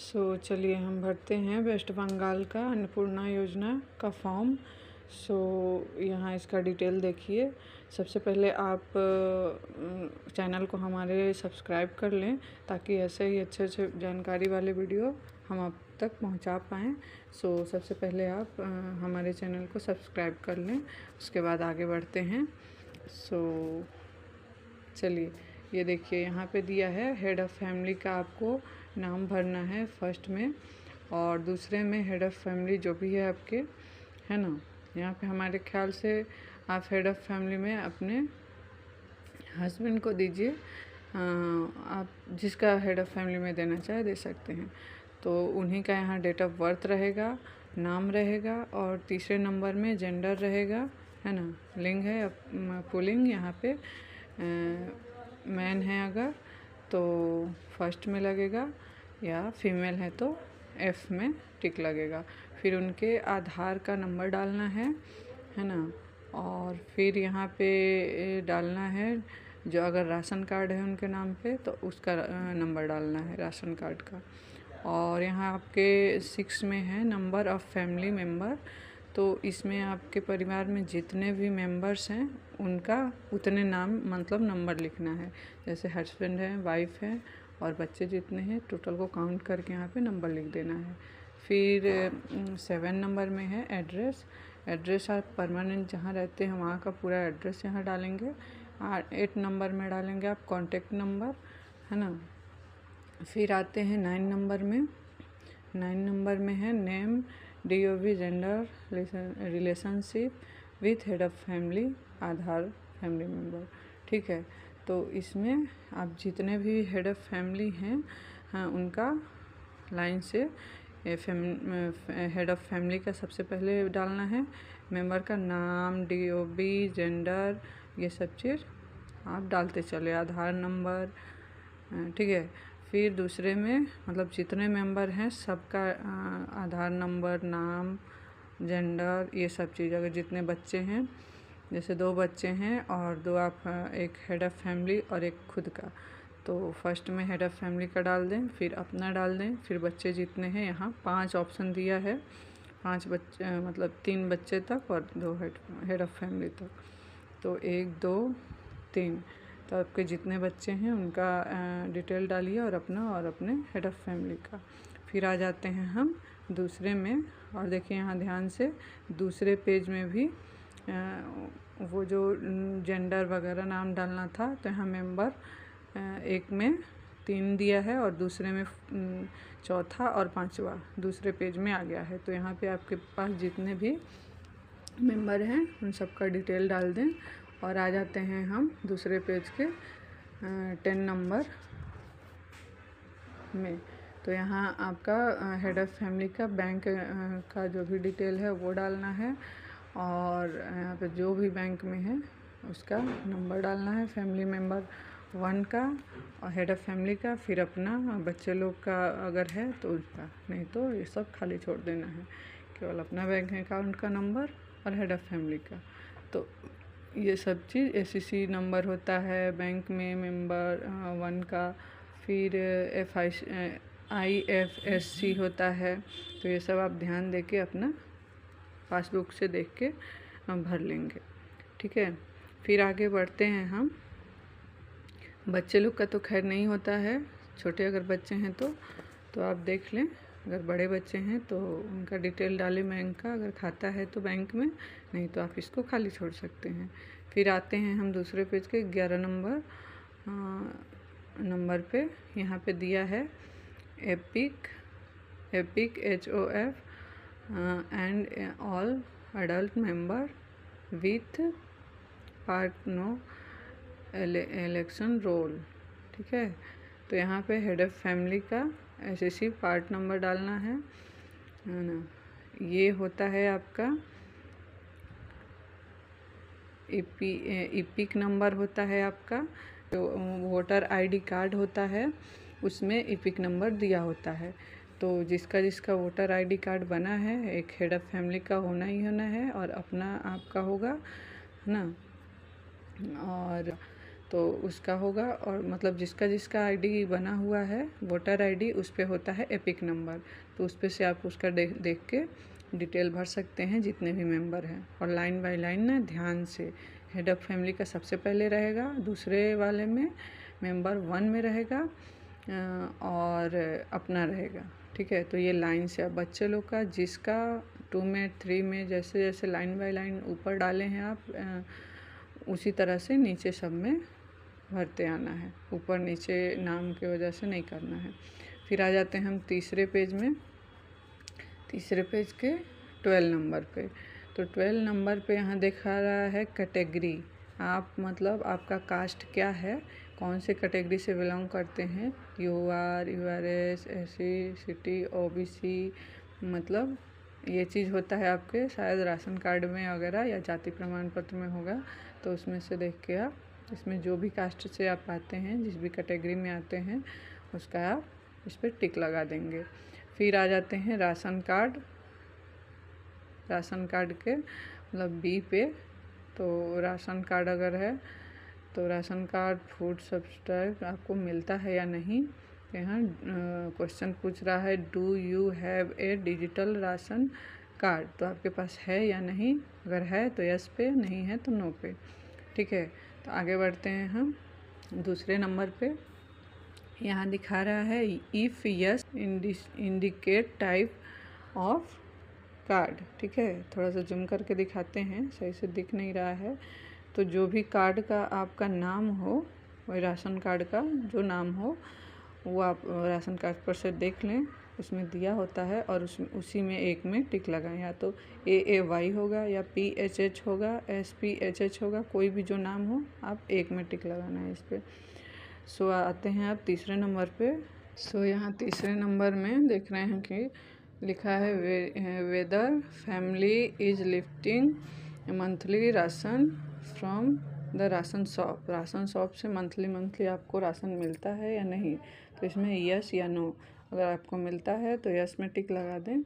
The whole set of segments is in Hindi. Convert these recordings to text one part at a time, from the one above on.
चलिए हम भरते हैं वेस्ट बंगाल का अन्नपूर्णा योजना का फॉर्म। यहाँ इसका डिटेल देखिए। सबसे पहले आप चैनल को हमारे सब्सक्राइब कर लें ताकि ऐसे ही अच्छे अच्छे जानकारी वाले वीडियो हम आप तक पहुंचा पाएँ। सबसे पहले आप हमारे चैनल को सब्सक्राइब कर लें, उसके बाद आगे बढ़ते हैं। चलिए ये देखिए यहाँ पे दिया है हेड ऑफ़ फैमिली का आपको नाम भरना है फर्स्ट में, और दूसरे में हेड ऑफ़ फैमिली जो भी है आपके, है ना। यहाँ पे हमारे ख्याल से आप हेड ऑफ़ फैमिली में अपने हस्बैंड को दीजिए। आप जिसका हेड ऑफ़ फैमिली में देना चाहे दे सकते हैं। तो उन्हीं का यहाँ डेट ऑफ बर्थ रहेगा, नाम रहेगा, और तीसरे नंबर में जेंडर रहेगा, है ना। लिंग है पुल्लिंग, यहाँ पे मैन है अगर तो फर्स्ट में लगेगा, या फीमेल है तो एफ में टिक लगेगा। फिर उनके आधार का नंबर डालना है ना। और फिर यहाँ पे डालना है जो अगर राशन कार्ड है उनके नाम पे तो उसका नंबर डालना है राशन कार्ड का। और यहाँ आपके 6 में है नंबर ऑफ़ फैमिली मेम्बर, तो इसमें आपके परिवार में जितने भी मेंबर्स हैं उनका उतने नाम मतलब नंबर लिखना है। जैसे हस्बैंड है, वाइफ है और बच्चे जितने हैं टोटल को काउंट करके यहाँ पे नंबर लिख देना है। फिर 7 नंबर में है एड्रेस आप परमानेंट जहाँ रहते हैं वहाँ का पूरा एड्रेस यहाँ डालेंगे। 8 नंबर में डालेंगे आप कॉन्टेक्ट नंबर, है ना। फिर आते हैं 9 नंबर में। 9 नंबर में है name, DOB, gender, relationship with head of family, Aadhaar family member, ठीक है। तो इसमें आप जितने भी हेड ऑफ़ फैमिली हैं, हाँ, उनका लाइन से हेड ऑफ़ फैमिली का सबसे पहले डालना है, मेंबर का नाम, DOB, जेंडर, ये सब चीज़ आप डालते चले, आधार नंबर, ठीक है। फिर दूसरे में मतलब जितने मेंबर हैं सबका आधार नंबर, नाम, जेंडर, ये सब चीज़। अगर जितने बच्चे हैं, जैसे 2 बच्चे हैं और 2 आप एक हेड ऑफ़ फैमिली और एक खुद का, तो फर्स्ट में हेड ऑफ़ फैमिली का डाल दें, फिर अपना डाल दें, फिर बच्चे जितने हैं, यहाँ 5 ऑप्शन दिया है। 5 बच्चे मतलब 3 बच्चे तक और 2 हेड ऑफ़ फैमिली तक, तो 1, 2, 3, तो आपके जितने बच्चे हैं उनका डिटेल डालिए और अपने हेड ऑफ़ फैमिली का। फिर आ जाते हैं हम दूसरे में, और देखिए यहाँ ध्यान से दूसरे पेज में भी वो जो जेंडर वगैरह नाम डालना था, तो यहाँ मेंबर एक में 3 दिया है और दूसरे में चौथा और 5वां दूसरे पेज में आ गया है। तो यहाँ पे आपके पास जितने भी मेंबर हैं उन सब का डिटेल डाल दें। और आ जाते हैं हम दूसरे पेज के 10 नंबर में। तो यहाँ आपका हेड ऑफ़ फैमिली का बैंक का जो भी डिटेल है वो डालना है, और यहाँ पे जो भी बैंक में है उसका नंबर डालना है, फैमिली मेम्बर 1 का और हेड ऑफ़ फैमिली का, फिर अपना, बच्चे लोग का अगर है तो उसका, नहीं तो ये सब खाली छोड़ देना है, केवल अपना बैंक अकाउंट का नंबर और हेड ऑफ़ फैमिली का। तो ये सब चीज़ SCC नंबर होता है बैंक में मेंबर 1 का, फिर IFSC होता है। तो ये सब आप ध्यान दे के अपना पासबुक से देख के भर लेंगे, ठीक है। फिर आगे बढ़ते हैं हम। बच्चे लोग का तो खैर नहीं होता है, छोटे अगर बच्चे हैं तो आप देख लें। अगर बड़े बच्चे हैं तो उनका डिटेल डालें बैंक का, अगर खाता है तो बैंक में, नहीं तो आप इसको खाली छोड़ सकते हैं। फिर आते हैं हम दूसरे पेज के 11 नंबर पे। यहाँ पे दिया है EPIC HOF and all adult member with part no election roll, ठीक है। तो यहाँ पे हेड ऑफ़ फैमिली का SSC पार्ट नंबर डालना है ना। ये होता है आपका इपिक नंबर होता है आपका, तो वोटर ID कार्ड होता है उसमें इपिक नंबर दिया होता है। तो जिसका वोटर ID कार्ड बना है, एक हेड ऑफ़ फैमिली का होना ही होना है और अपना आपका होगा, है ना। और तो उसका होगा। और मतलब जिसका जिसका आईडी बना हुआ है वोटर आईडी, उस पर होता है एपिक नंबर, तो उस पर से आप उसका देख के डिटेल भर सकते हैं जितने भी मेंबर हैं। और लाइन बाय लाइन ना ध्यान से, हेड ऑफ़ फैमिली का सबसे पहले रहेगा, दूसरे वाले में मेंबर 1 में रहेगा और अपना रहेगा। ठीक है, तो ये लाइन से अब बच्चे लोग का जिसका 2 में 3 में जैसे जैसे लाइन बाय लाइन ऊपर डाले हैं आप, उसी तरह से नीचे सब में भरते आना है, ऊपर नीचे नाम की वजह से नहीं करना है। फिर आ जाते हैं हम तीसरे पेज में, तीसरे पेज के 12 नंबर पे। तो 12 नंबर पे यहाँ दिखा रहा है कैटेगरी, आप मतलब आपका कास्ट क्या है, कौन से कैटेगरी से बिलोंग करते हैं, UR, URS, SC, city, OBC, मतलब ये चीज़ होता है आपके शायद राशन कार्ड में वगैरह या जाति प्रमाण पत्र में होगा, तो उसमें से देख के आप इसमें जो भी कास्ट से आप आते हैं, जिस भी कैटेगरी में आते हैं, उसका आप इस पर टिक लगा देंगे। फिर आ जाते हैं राशन कार्ड, राशन कार्ड के मतलब बी पे। तो राशन कार्ड अगर है तो राशन कार्ड फूड सब्सिडी आपको मिलता है या नहीं, यहाँ क्वेश्चन पूछ रहा है do you have a digital ration card, तो आपके पास है या नहीं, अगर है तो यस पे, नहीं है तो नो पे। ठीक है, तो आगे बढ़ते हैं हम दूसरे नंबर पे। यहाँ दिखा रहा है if yes indicate type of card. ठीक है, थोड़ा सा जूम करके दिखाते हैं, सही से दिख नहीं रहा है। तो जो भी कार्ड का आपका नाम हो, वही राशन कार्ड का जो नाम हो वो आप राशन कार्ड पर से देख लें, उसमें दिया होता है, और उसी में एक में टिक लगाएं, या तो AAY होगा या PHH होगा, SPHH होगा, कोई भी जो नाम हो आप एक में टिक लगाना है इस पर। सो आते हैं आप तीसरे नंबर पे। सो यहाँ तीसरे नंबर में देख रहे हैं कि लिखा है whether family is lifting monthly ration from the ration shop, ration shop से मंथली आपको राशन मिलता है या नहीं, तो इसमें यस या नो, अगर आपको मिलता है तो यस में टिक लगा दें,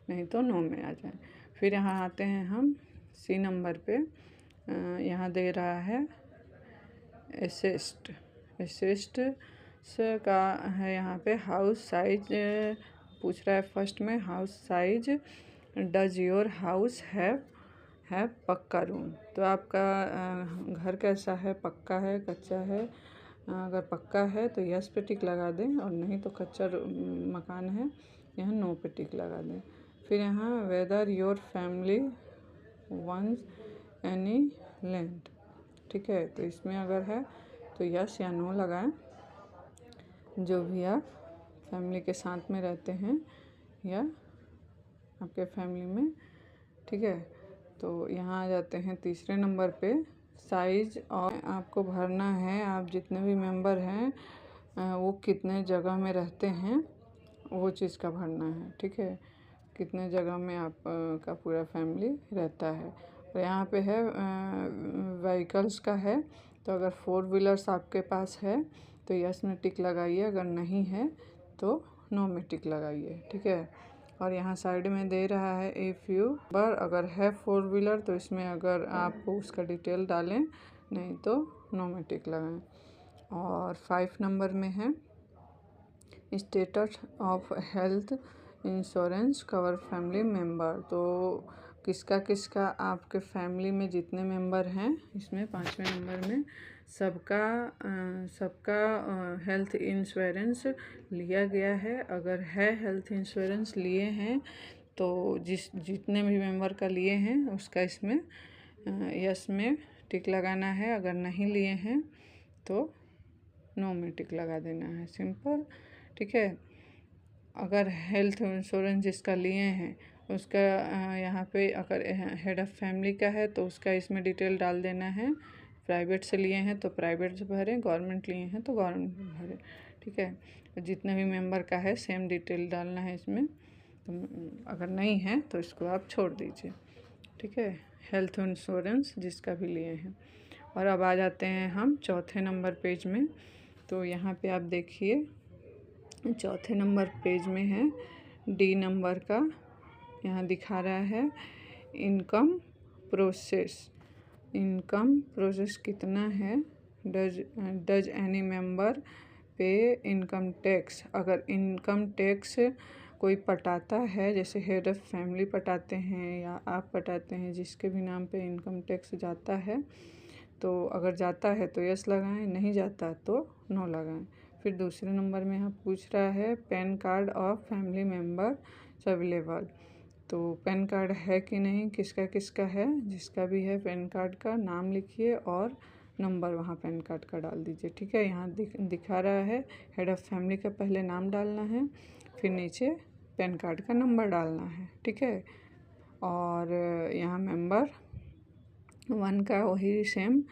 नहीं तो नो में आ जाए। फिर यहाँ आते हैं हम सी नंबर पे। यहाँ दे रहा है असिस्ट का है यहाँ पे हाउस साइज पूछ रहा है। फर्स्ट में house size, does your house have पक्का रूम, तो आपका घर कैसा है, पक्का है कच्चा है, अगर पक्का है तो यस पे टिक लगा दें, और नहीं तो कच्चा मकान है यहाँ नो पे टिक लगा दें। फिर यहाँ whether your family owns any land, ठीक है, तो इसमें अगर है तो यस या नो लगाएं, जो भी आप फैमिली के साथ में रहते हैं या आपके फैमिली में। ठीक है, तो यहाँ आ जाते हैं तीसरे नंबर पे साइज, और आपको भरना है आप जितने भी मेंबर हैं वो कितने जगह में रहते हैं वो चीज़ का भरना है। ठीक है, कितने जगह में आप का पूरा फैमिली रहता है। और यहाँ पे है व्हीकल्स का है, तो अगर 4 व्हीलर्स आपके पास है तो यस में टिक लगाइए, अगर नहीं है तो नो में टिक लगाइए। ठीक है, और यहाँ साइड में दे रहा है इफ़ यू पर, अगर है 4 व्हीलर तो इसमें अगर आप उसका डिटेल डालें, नहीं तो नो में टिक लगाएं। और 5 नंबर में है status of health insurance cover family member, तो किसका किसका आपके फैमिली में जितने मेंबर हैं इसमें 5वें नंबर में सबका हेल्थ इंश्योरेंस लिया गया है। अगर है हेल्थ इंश्योरेंस लिए हैं तो जितने भी मेंबर का लिए हैं उसका इसमें यस में टिक लगाना है, अगर नहीं लिए हैं तो नो में टिक लगा देना है, सिंपल। ठीक है, अगर हेल्थ इंश्योरेंस जिसका लिए हैं उसका यहाँ पे अगर हेड ऑफ़ फैमिली का है तो उसका इसमें डिटेल डाल देना है, प्राइवेट से लिए हैं तो प्राइवेट से भरें, गवर्नमेंट लिए हैं तो गवर्नमेंट में भरें। ठीक है, जितने भी मेंबर का है सेम डिटेल डालना है इसमें, तो अगर नहीं है तो इसको आप छोड़ दीजिए। ठीक है, हेल्थ इंश्योरेंस जिसका भी लिए हैं। और अब आ जाते हैं हम चौथे नंबर पेज में। तो यहाँ पे आप देखिए चौथे नंबर पेज में है डी नंबर का, यहाँ दिखा रहा है इनकम प्रोसेस कितना है डज एनी मेंबर पे इनकम टैक्स। अगर इनकम टैक्स कोई पटाता है, जैसे हेड ऑफ़ फैमिली पटाते हैं या आप पटाते हैं, जिसके भी नाम पे इनकम टैक्स जाता है, तो अगर जाता है तो यस लगाएं, नहीं जाता तो नो लगाएं। फिर दूसरे नंबर में यहाँ पूछ रहा है pan card of family member available. तो पैन कार्ड है कि नहीं, किसका किसका है, जिसका भी है पैन कार्ड का नाम लिखिए और नंबर वहाँ पैन कार्ड का डाल दीजिए। ठीक है, यहाँ दिखा रहा है हेड ऑफ़ फैमिली का पहले नाम डालना है, फिर नीचे पैन कार्ड का नंबर डालना है। ठीक है, और यहाँ मेंबर 1 का वही सेम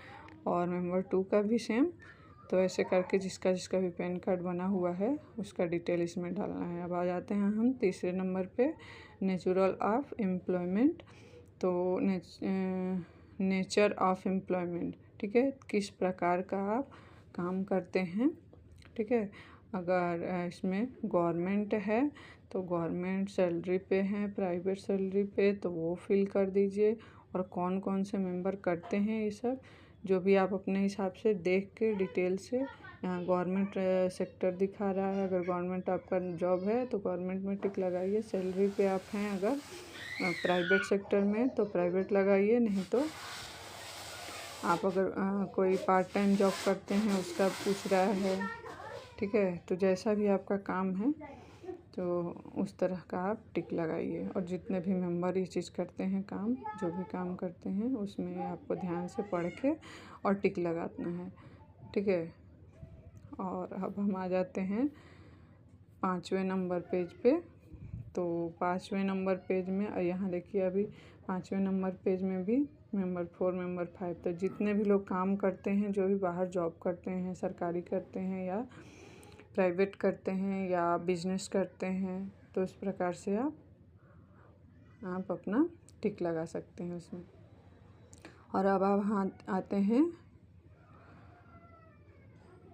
और मेंबर 2 का भी सेम। तो ऐसे करके जिसका जिसका भी पैन कार्ड बना हुआ है उसका डिटेल इसमें डालना है। अब आ जाते हैं हम तीसरे नंबर पे, नेचुरल ऑफ एम्प्लॉयमेंट। तो नेचर ऑफ एम्प्लॉयमेंट, ठीक है, किस प्रकार का आप काम करते हैं। ठीक है, अगर इसमें गवर्नमेंट है तो गवर्नमेंट सैलरी पे है, प्राइवेट सैलरी पे तो वो फिल कर दीजिए, और कौन कौन से मेंबर करते हैं ये सब जो भी आप अपने हिसाब से देख के डिटेल से। यहाँ गवर्नमेंट सेक्टर दिखा रहा है, अगर गवर्नमेंट आपका जॉब है तो गवर्नमेंट में टिक लगाइए, सैलरी पे आप हैं अगर प्राइवेट सेक्टर में तो प्राइवेट लगाइए, नहीं तो आप अगर कोई पार्ट टाइम जॉब करते हैं उसका पूछ रहा है। ठीक है, तो जैसा भी आपका काम है तो उस तरह का आप टिक लगाइए, और जितने भी मेंबर ये चीज़ करते हैं काम, जो भी काम करते हैं उसमें आपको ध्यान से पढ़ के और टिक लगाना है। ठीक है, और अब हम आ जाते हैं 5वें नंबर पेज पे। तो 5वें नंबर पेज में यहाँ देखिए, अभी 5वें नंबर पेज में भी मेंबर 4, मेंबर 5, तो जितने भी लोग काम करते हैं, जो भी बाहर जॉब करते हैं, सरकारी करते हैं या प्राइवेट करते हैं या बिजनेस करते हैं, तो इस प्रकार से आप अपना टिक लगा सकते हैं उसमें। और अब आप हाँ आते हैं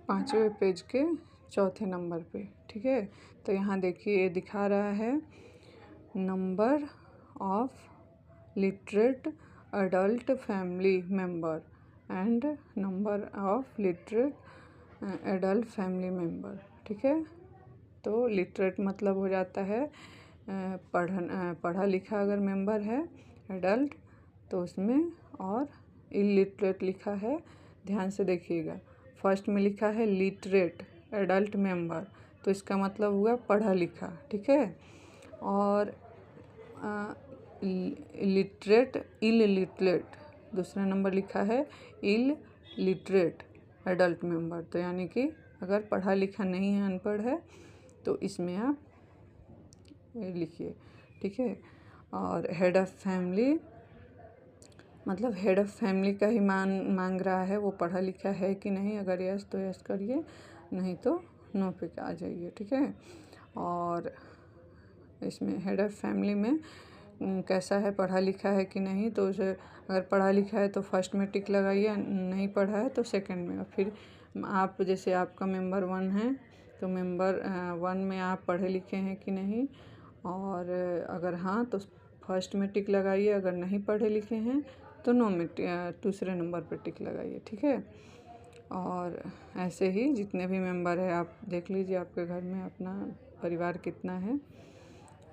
5वें पेज के चौथे नंबर पे। ठीक है, तो यहाँ देखिए ये दिखा रहा है number of literate adult family member and number of literate adult family member. ठीक है, तो लिटरेट मतलब हो जाता है पढ़ा लिखा अगर मेंबर है, एडल्ट तो उसमें, और इलिटरेट लिखा है, ध्यान से देखिएगा, फर्स्ट में लिखा है लिटरेट एडल्ट मेंबर, तो इसका मतलब हुआ पढ़ा लिखा। ठीक है, और लिटरेट इलिटरेट, दूसरा नंबर लिखा है इलिटरेट एडल्ट मेंबर, तो यानी कि अगर पढ़ा लिखा नहीं है, अनपढ़ है, तो इसमें आप लिखिए। ठीक है, और हेड ऑफ़ फैमिली मतलब हेड ऑफ़ फैमिली का ही मांग रहा है, वो पढ़ा लिखा है कि नहीं, अगर यस तो यस करिए, नहीं तो नो पे आ जाइए। ठीक है, और इसमें हेड ऑफ़ फैमिली में कैसा है, पढ़ा लिखा है कि नहीं, तो उसे अगर पढ़ा लिखा है तो फर्स्ट में टिक लगाइए, नहीं पढ़ा है तो सेकंड में। फिर आप जैसे आपका मेंबर 1 है तो मेंबर 1 में आप पढ़े लिखे हैं कि नहीं, और अगर हाँ तो फर्स्ट में टिक लगाइए, अगर नहीं पढ़े लिखे हैं तो नो में दूसरे नंबर पर टिक लगाइए। ठीक है, और ऐसे ही जितने भी मेंबर है आप देख लीजिए आपके घर में अपना परिवार कितना है।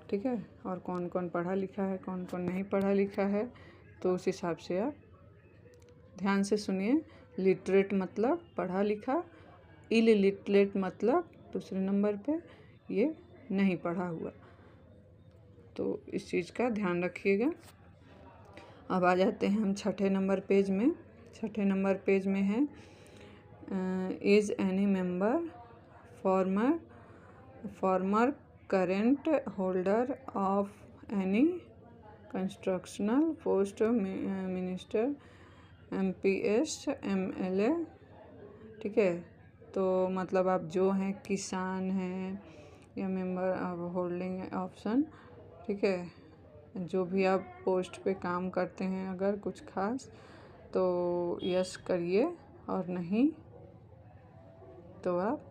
ठीक है, और कौन कौन पढ़ा लिखा है, कौन कौन नहीं पढ़ा लिखा है, तो उस हिसाब से आप ध्यान से सुनिए। लिटरेट मतलब पढ़ा लिखा, इलिटरेट मतलब दूसरे नंबर पे ये नहीं पढ़ा हुआ, तो इस चीज़ का ध्यान रखिएगा। अब आ जाते हैं हम 6ठे नंबर पेज में। 6ठे नंबर पेज में है is any member farmer current holder of any constructional post, minister, MPS, MLA। ठीक है, तो मतलब आप जो हैं किसान हैं या मेंबर ऑफ होल्डिंग ऑप्शन। ठीक है, जो भी आप पोस्ट पे काम करते हैं अगर कुछ खास, तो यस करिए, और नहीं तो आप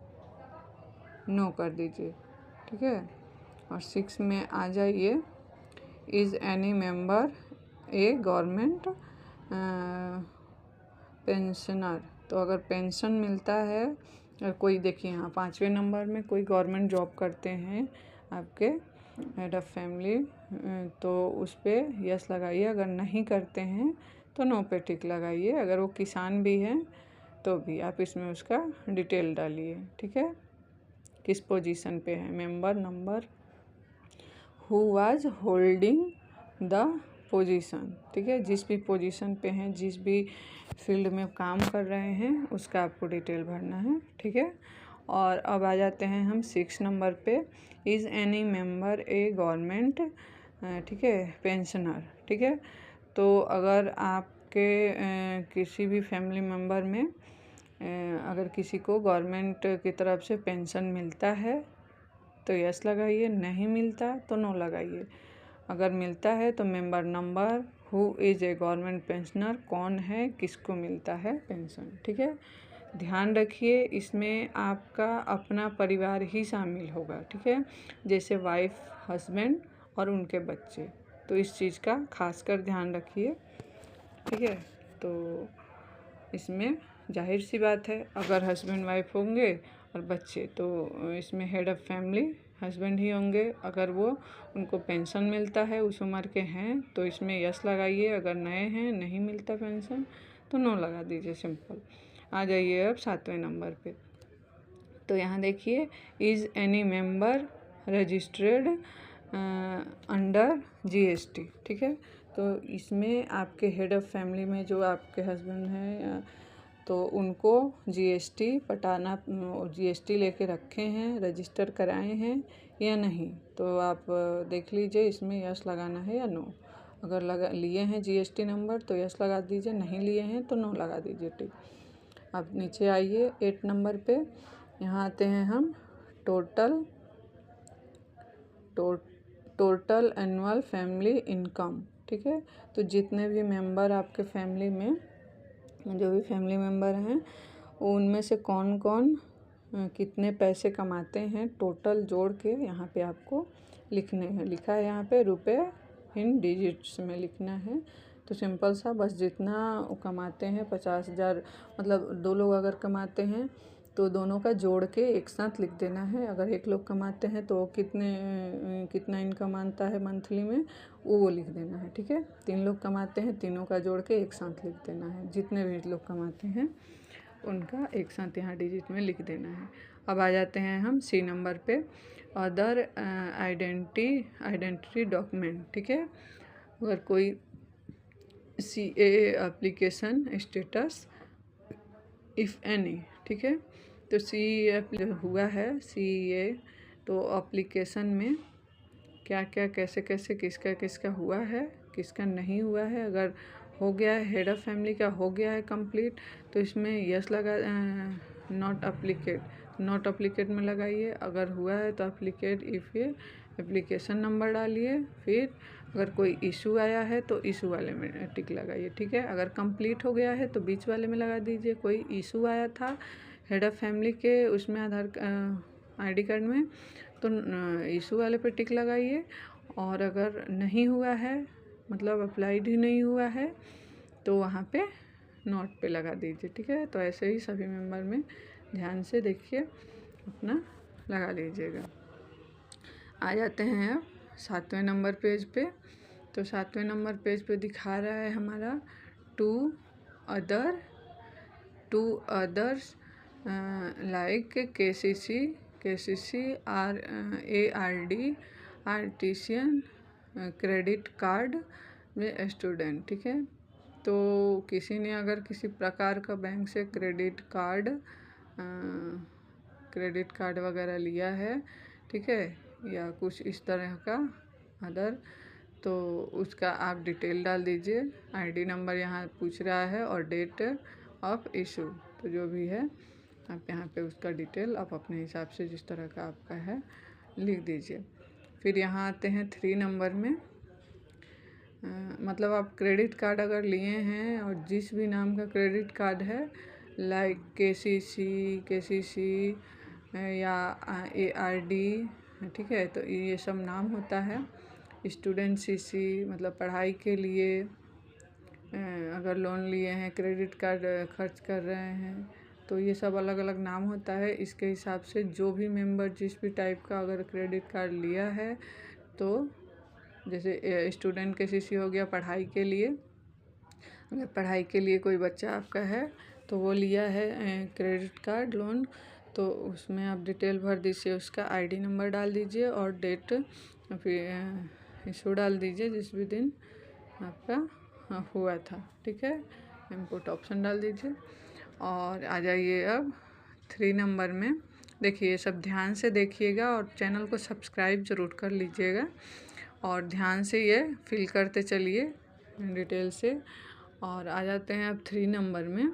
नो कर दीजिए। ठीक है, और 6 में आ जाइए, is any member A government pensioner. तो अगर पेंशन मिलता है, कोई देखिए यहाँ 5वें नंबर में कोई गवर्नमेंट जॉब करते हैं आपके हेड ऑफ़ फैमिली, तो उस पर यस लगाइए। अगर नहीं करते हैं तो नो पे टिक लगाइए। अगर वो किसान भी हैं तो भी आप इसमें उसका डिटेल डालिए, ठीक है, किस पोजीशन पे है, member number, who was holding the position, ठीक है, जिस भी पोजीशन पे हैं, जिस भी फील्ड में काम कर रहे हैं उसका आपको डिटेल भरना है, ठीक है। और अब आ जाते हैं हम 6 नंबर पे, is any member A government, ठीक है, पेंशनर, ठीक है। तो अगर आपके किसी भी फैमिली मेंबर में अगर किसी को गवर्नमेंट की तरफ से पेंशन मिलता है तो यस लगाइए, नहीं मिलता तो नो लगाइए। अगर मिलता है तो member number, who is a government pensioner, कौन है, किसको मिलता है पेंशन, ठीक है। ध्यान रखिए इसमें आपका अपना परिवार ही शामिल होगा, ठीक है, जैसे वाइफ, हस्बैंड और उनके बच्चे, तो इस चीज़ का खासकर ध्यान रखिए, ठीक है। तो इसमें जाहिर सी बात है अगर हस्बैंड वाइफ होंगे और बच्चे तो इसमें हेड ऑफ़ फैमिली हस्बैंड ही होंगे। अगर वो उनको पेंशन मिलता है, उस उम्र के हैं, तो इसमें यस लगाइए। अगर नए हैं, नहीं मिलता पेंशन तो नो लगा दीजिए, सिंपल। आ जाइए अब 7वें नंबर पे। तो यहाँ देखिए, is any member registered under GST, ठीक है। तो इसमें आपके हेड ऑफ़ फैमिली में जो आपके हस्बैंड हैं तो उनको जीएसटी पटाना, जीएसटी लेके रखे हैं, रजिस्टर कराए हैं या नहीं, तो आप देख लीजिए इसमें यस लगाना है या नो। अगर लगा लिए हैं जीएसटी नंबर तो यस लगा दीजिए, नहीं लिए हैं तो नो लगा दीजिए, ठीक। अब नीचे आइए 8 नंबर पे, यहाँ आते हैं हम टोटल एनुअल फैमिली इनकम, ठीक है। तो जितने भी मेंबर आपके फैमिली में, जो भी फैमिली मेंबर हैं, उनमें से कौन कौन कितने पैसे कमाते हैं, टोटल जोड़ के यहाँ पे आपको लिखने हैं। लिखा है यहाँ पे रुपए इन डिजिट्स में लिखना है। तो सिंपल सा, बस जितना वो कमाते हैं 50,000, मतलब 2 लोग अगर कमाते हैं तो दोनों का जोड़ के एक साथ लिख देना है। अगर एक लोग कमाते हैं तो कितना इनकम आता है मंथली में, वो लिख देना है, ठीक है। 3 लोग कमाते हैं, तीनों का जोड़ के एक साथ लिख देना है। जितने भी लोग कमाते हैं उनका एक साथ यहाँ डिजिट में लिख देना है। अब आ जाते हैं हम सी नंबर पे, अदर आइडेंटिटी डॉक्यूमेंट, ठीक है। अगर कोई CA application status if any, ठीक है। तो CA हुआ है CA, तो एप्लीकेशन में क्या क्या, कैसे कैसे, किसका किसका हुआ है, किसका नहीं हुआ है। अगर हो गया है, हेड ऑफ़ फैमिली का हो गया है कंप्लीट, तो इसमें यस लगा, नॉट अप्लीकेट में लगाइए। अगर हुआ है तो अप्लीकेट इफ़ ये एप्लीकेशन नंबर डालिए। फिर अगर कोई इशू आया है तो इशू वाले में टिक लगाइए, ठीक है। अगर कंप्लीट हो गया है तो बीच वाले में लगा दीजिए। कोई इशू आया था हेड ऑफ़ फैमिली के उसमें ID कार्ड में, तो इशू वाले पे टिक लगाइए। और अगर नहीं हुआ है, मतलब अप्लाइड ही नहीं हुआ है, तो वहाँ पे नोट पे लगा दीजिए, ठीक है। तो ऐसे ही सभी मेंबर में ध्यान से देखिए, अपना लगा लीजिएगा। आ जाते हैं अब 7वें नंबर पेज पे। तो 7वें नंबर पेज पे दिखा रहा है हमारा two others like KCC ARD artisan credit card में स्टूडेंट, ठीक है। तो किसी ने अगर किसी प्रकार का बैंक से क्रेडिट कार्ड वगैरह लिया है, ठीक है, या कुछ इस तरह का अदर, तो उसका आप डिटेल डाल दीजिए। ID नंबर यहाँ पूछ रहा है और डेट ऑफ इशू, तो जो भी है आप यहाँ पे उसका डिटेल आप अपने हिसाब से जिस तरह का आपका है लिख दीजिए। फिर यहाँ आते हैं 3 नंबर में, मतलब आप क्रेडिट कार्ड अगर लिए हैं और जिस भी नाम का क्रेडिट कार्ड है, लाइक KCC या ARD, ठीक है, तो ये सब नाम होता है। स्टूडेंट CC मतलब पढ़ाई के लिए, अगर लोन लिए हैं, क्रेडिट कार्ड खर्च कर रहे हैं, तो ये सब अलग अलग नाम होता है। इसके हिसाब से जो भी मेंबर जिस भी टाइप का अगर क्रेडिट कार्ड लिया है, तो जैसे स्टूडेंट KCC हो गया पढ़ाई के लिए, अगर पढ़ाई के लिए कोई बच्चा आपका है तो वो लिया है क्रेडिट कार्ड लोन, तो उसमें आप डिटेल भर दीजिए, उसका ID नंबर डाल दीजिए और डेट फिर इशू डाल दीजिए जिस भी दिन आपका हुआ था, ठीक है। इनपुट ऑप्शन डाल दीजिए और आ जाइए अब 3 नंबर में। देखिए ये सब ध्यान से देखिएगा और चैनल को सब्सक्राइब ज़रूर कर लीजिएगा और ध्यान से ये फिल करते चलिए डिटेल से। और आ जाते हैं अब 3 नंबर में।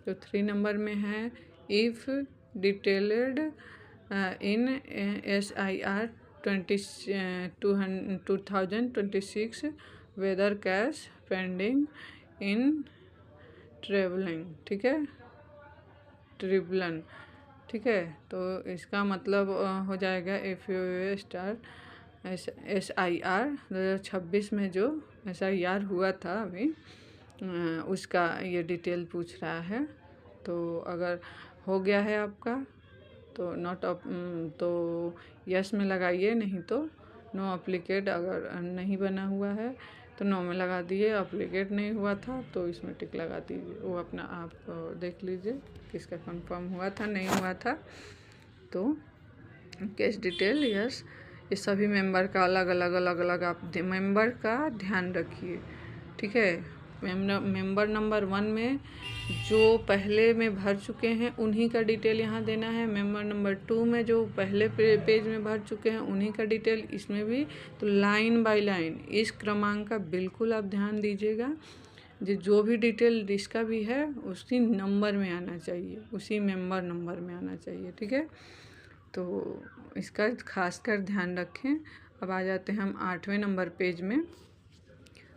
तो 3 नंबर में है if detailed in SIR 2026 whether cash pending in travelling, ठीक है, ट्रिबलन, ठीक है। तो इसका मतलब हो जाएगा FUA स्टार SIR 2026 में जो SIR हुआ था अभी, उसका ये डिटेल पूछ रहा है। तो अगर हो गया है आपका तो तो यस में लगाइए, नहीं तो नो अप्लीकेट। अगर नहीं बना हुआ है तो नो में लगा दिए, अप्लीकेट नहीं हुआ था तो इसमें टिक लगा दीजिए। वो अपना आप देख लीजिए किसका कंफर्म हुआ था नहीं हुआ था। तो कैश डिटेल यस, ये सभी मेंबर का अलग अलग आप मेंबर का ध्यान रखिए, ठीक है। मेंबर नंबर 1 में जो पहले में भर चुके हैं उन्हीं का डिटेल यहाँ देना है। मेंबर नंबर 2 में जो पहले पेज में भर चुके हैं उन्हीं का डिटेल इसमें भी। तो लाइन बाय लाइन इस क्रमांक का बिल्कुल आप ध्यान दीजिएगा। जो भी डिटेल जिसका भी है उसी नंबर में आना चाहिए, उसी मेंबर नंबर में आना चाहिए, ठीक है। तो इसका खासकर ध्यान रखें। अब आ जाते हैं हम 8वें नंबर पेज में।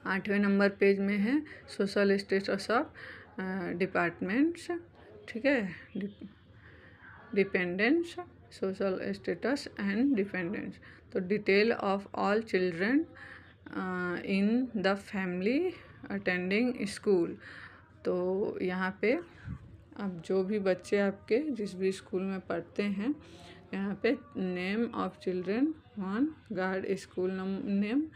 8वें नंबर पेज में है सोशल स्टेटस ऑफ डिपार्टमेंट्स, ठीक है, dependence, social status and dependence. तो detail of all children in the family attending school. तो यहाँ पे अब जो भी बच्चे आपके जिस भी स्कूल में पढ़ते हैं, यहाँ पे name of children 1, guard school name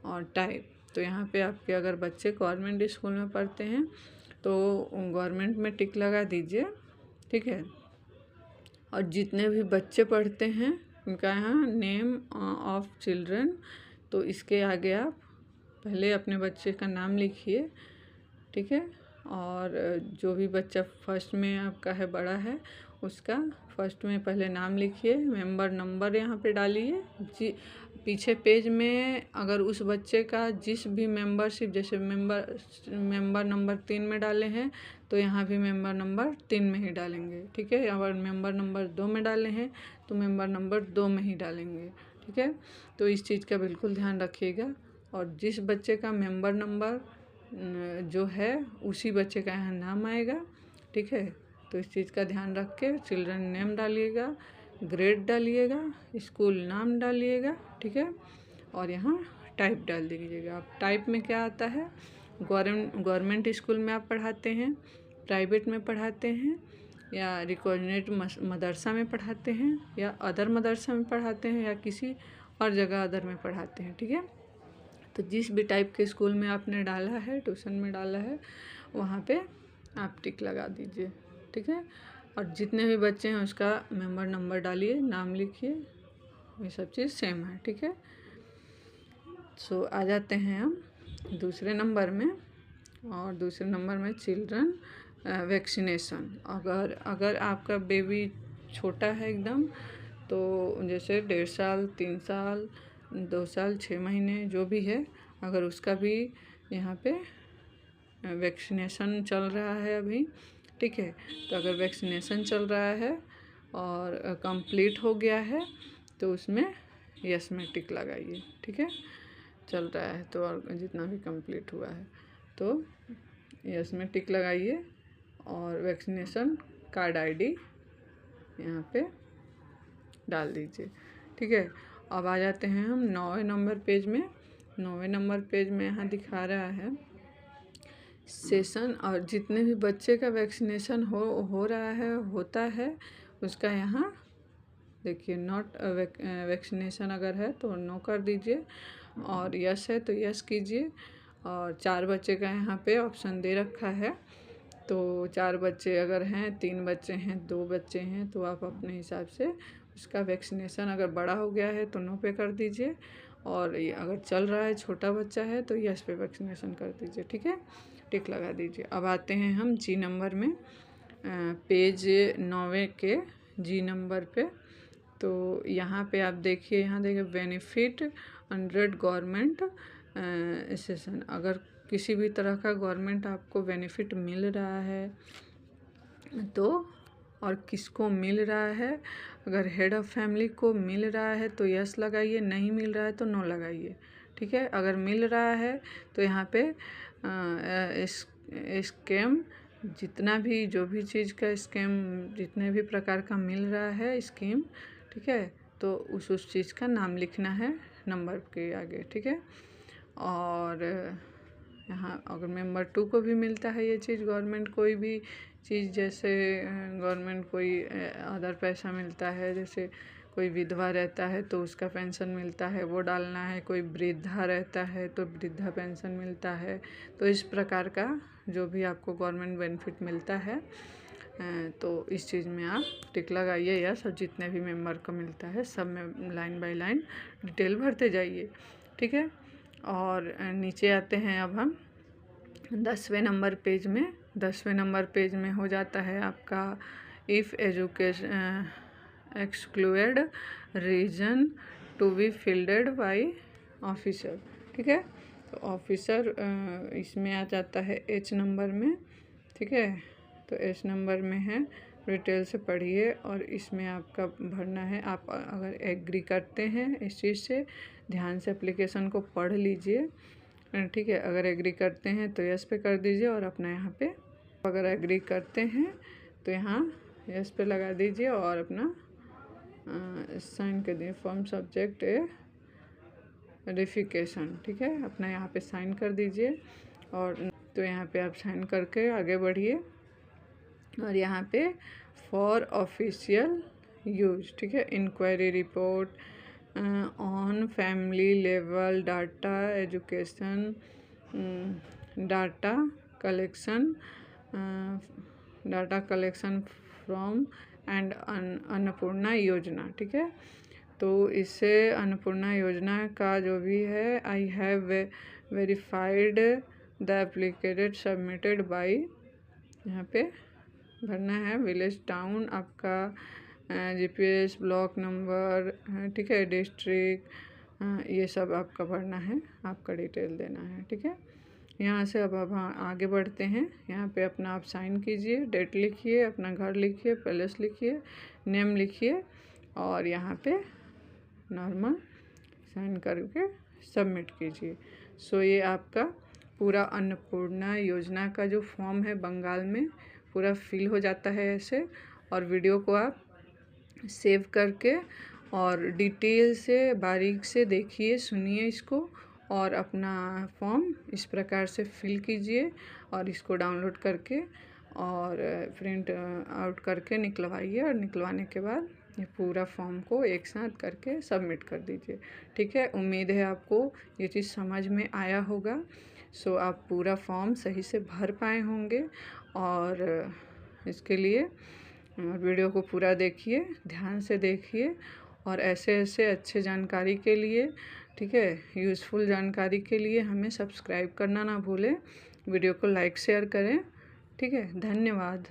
और टाइप। तो यहाँ पे आपके अगर बच्चे गवर्नमेंट स्कूल में पढ़ते हैं तो गवर्नमेंट में टिक लगा दीजिए, ठीक है। और जितने भी बच्चे पढ़ते हैं उनका यहाँ नेम ऑफ चिल्ड्रन, तो इसके आगे आप पहले अपने बच्चे का नाम लिखिए, ठीक है। और जो भी बच्चा फर्स्ट में आपका है बड़ा है उसका फर्स्ट में पहले नाम लिखिए, मेंबर नंबर यहाँ पे डालिए। पीछे पेज में अगर उस बच्चे का जिस भी मेंबरशिप, जैसे मेंबर नंबर 3 में डाले हैं तो यहाँ भी मेंबर नंबर 3 में ही डालेंगे, ठीक है। अगर मेंबर नंबर 2 में डाले हैं तो मेंबर नंबर 2 में ही डालेंगे, ठीक है। तो इस चीज़ का बिल्कुल ध्यान रखिएगा। और जिस बच्चे का मेंबर नंबर जो है उसी बच्चे का यहाँ नाम आएगा, ठीक है। तो इस चीज़ का ध्यान रख के चिल्ड्रन नेम डालिएगा, ग्रेड डालिएगा, स्कूल नाम डालिएगा, ठीक है। और यहाँ टाइप डाल दीजिएगा। आप टाइप में क्या आता है, गवर्नमेंट स्कूल में आप पढ़ाते हैं, प्राइवेट में पढ़ाते हैं, या रिकॉग्नाइज्ड मदरसा में पढ़ाते हैं, या अदर मदरसा में पढ़ाते हैं, या किसी और जगह अदर में पढ़ाते हैं, ठीक है। तो जिस भी टाइप के स्कूल में आपने डाला है, ट्यूशन में डाला है, वहाँ पे आप टिक लगा दीजिए, ठीक है। और जितने भी बच्चे हैं उसका मेंबर नंबर डालिए, नाम लिखिए, ये सब चीज़ सेम है, ठीक है। सो आ जाते हैं हम दूसरे नंबर में। और दूसरे नंबर में चिल्ड्रन वैक्सीनेशन। अगर आपका बेबी छोटा है एकदम, तो जैसे 1.5 साल, 3 साल, 2 साल, 6 महीने जो भी है, अगर उसका भी यहाँ पे वैक्सीनेशन चल रहा है अभी, ठीक है। तो अगर वैक्सीनेशन चल रहा है और कंप्लीट हो गया है तो उसमें यस में टिक लगाइए, ठीक है। चल रहा है तो, और जितना भी कंप्लीट हुआ है तो यस में टिक लगाइए और वैक्सीनेशन कार्ड ID यहाँ पे डाल दीजिए, ठीक है। अब आ जाते हैं हम 9वें नंबर पेज में। 9वें नंबर पेज में यहाँ दिखा रहा है सेशन और जितने भी बच्चे का वैक्सीनेशन हो रहा है होता है उसका यहाँ देखिए नॉट वैक्सीनेशन अगर है तो नो कर दीजिए, और यस है तो यस कीजिए। और 4 बच्चे का यहाँ पे ऑप्शन दे रखा है, तो 4 बच्चे अगर हैं, 3 बच्चे हैं, 2 बच्चे हैं, तो आप अपने हिसाब से उसका वैक्सीनेशन अगर बड़ा हो गया है तो नो पे कर दीजिए, और ये अगर चल रहा है छोटा बच्चा है तो यस पे वैक्सीनेशन कर दीजिए। ठीक है, टिक लगा दीजिए। अब आते हैं हम जी नंबर में, पेज 9 के जी नंबर पे। तो यहाँ पे आप देखिए, यहाँ देखिए बेनिफिट अंडर गवर्नमेंट सेशन। अगर किसी भी तरह का गवर्नमेंट आपको बेनिफिट मिल रहा है तो, और किसको मिल रहा है, अगर हेड ऑफ़ फैमिली को मिल रहा है तो यस लगाइए, नहीं मिल रहा है तो नो लगाइए। ठीक है, अगर मिल रहा है तो यहाँ पे स्कैम, जितना भी जो भी चीज़ का स्कैम, जितने भी प्रकार का मिल रहा है स्कीम, ठीक है, तो उस चीज़ का नाम लिखना है नंबर के आगे। ठीक है, और यहाँ अगर मेंबर 2 को भी मिलता है ये चीज़, गवर्नमेंट कोई भी चीज़, जैसे गवर्नमेंट कोई अदर पैसा मिलता है, जैसे कोई विधवा रहता है तो उसका पेंशन मिलता है, वो डालना है। कोई वृद्धा रहता है तो वृद्धा पेंशन मिलता है। तो इस प्रकार का जो भी आपको गवर्नमेंट बेनिफिट मिलता है तो इस चीज़ में आप टिक लगाइए, या सब जितने भी मेंबर को मिलता है सब में लाइन बाय लाइन डिटेल भरते जाइए। ठीक है, और नीचे आते हैं अब हम 10वें नंबर पेज में। 10वें नंबर पेज में हो जाता है आपका if education excluded reason to be filled by officer. ठीक है, तो ऑफिसर इसमें आ जाता है एच नंबर में। ठीक है, तो एच नंबर में है, डिटेल से पढ़िए और इसमें आपका भरना है। आप अगर एग्री करते हैं इस चीज़ से, ध्यान से एप्लीकेशन को पढ़ लीजिए। ठीक है, अगर एग्री करते हैं तो यस पे कर दीजिए, और अपना यहाँ पे अगर एग्री करते हैं तो यहाँ यस पे लगा दीजिए और अपना साइन कर दिए, फॉर्म सब्जेक्ट वेरिफिकेशन। ठीक है, अपना यहाँ पे साइन कर दीजिए, और तो यहाँ पे आप साइन करके आगे बढ़िए, और यहाँ पे फॉर ऑफिशियल यूज। ठीक है, inquiry report on family level data education data collection from and Annapurna Yojana. ठीक है, तो इससे अन्नपूर्णा योजना का जो भी है, I have verified the applicated submitted by, यहाँ पे भरना है विलेज टाउन, आपका जीपीएस, ब्लॉक नंबर, ठीक है, डिस्ट्रिक्ट, ये सब आपका भरना है, आपका डिटेल देना है। ठीक है, यहाँ से अब आगे बढ़ते हैं। यहाँ पे अपना आप साइन कीजिए, डेट लिखिए, अपना घर लिखिए, पैलेस लिखिए, नेम लिखिए, और यहाँ पे नॉर्मल साइन करके सबमिट कीजिए। सो ये आपका पूरा अन्नपूर्णा योजना का जो फॉर्म है बंगाल में पूरा फिल हो जाता है ऐसे। और वीडियो को आप सेव करके और डिटेल से बारीक से देखिए, सुनिए इसको, और अपना फॉर्म इस प्रकार से फिल कीजिए, और इसको डाउनलोड करके और प्रिंट आउट करके निकलवाइए, और निकलवाने के बाद ये पूरा फॉर्म को एक साथ करके सबमिट कर दीजिए। ठीक है, उम्मीद है आपको ये चीज़ समझ में आया होगा। सो आप पूरा फॉर्म सही से भर पाए होंगे, और इसके लिए वीडियो को पूरा देखिए, ध्यान से देखिए, और ऐसे अच्छे जानकारी के लिए, ठीक है, यूज़फुल जानकारी के लिए हमें सब्सक्राइब करना ना भूलें। वीडियो को लाइक शेयर करें। ठीक है, धन्यवाद।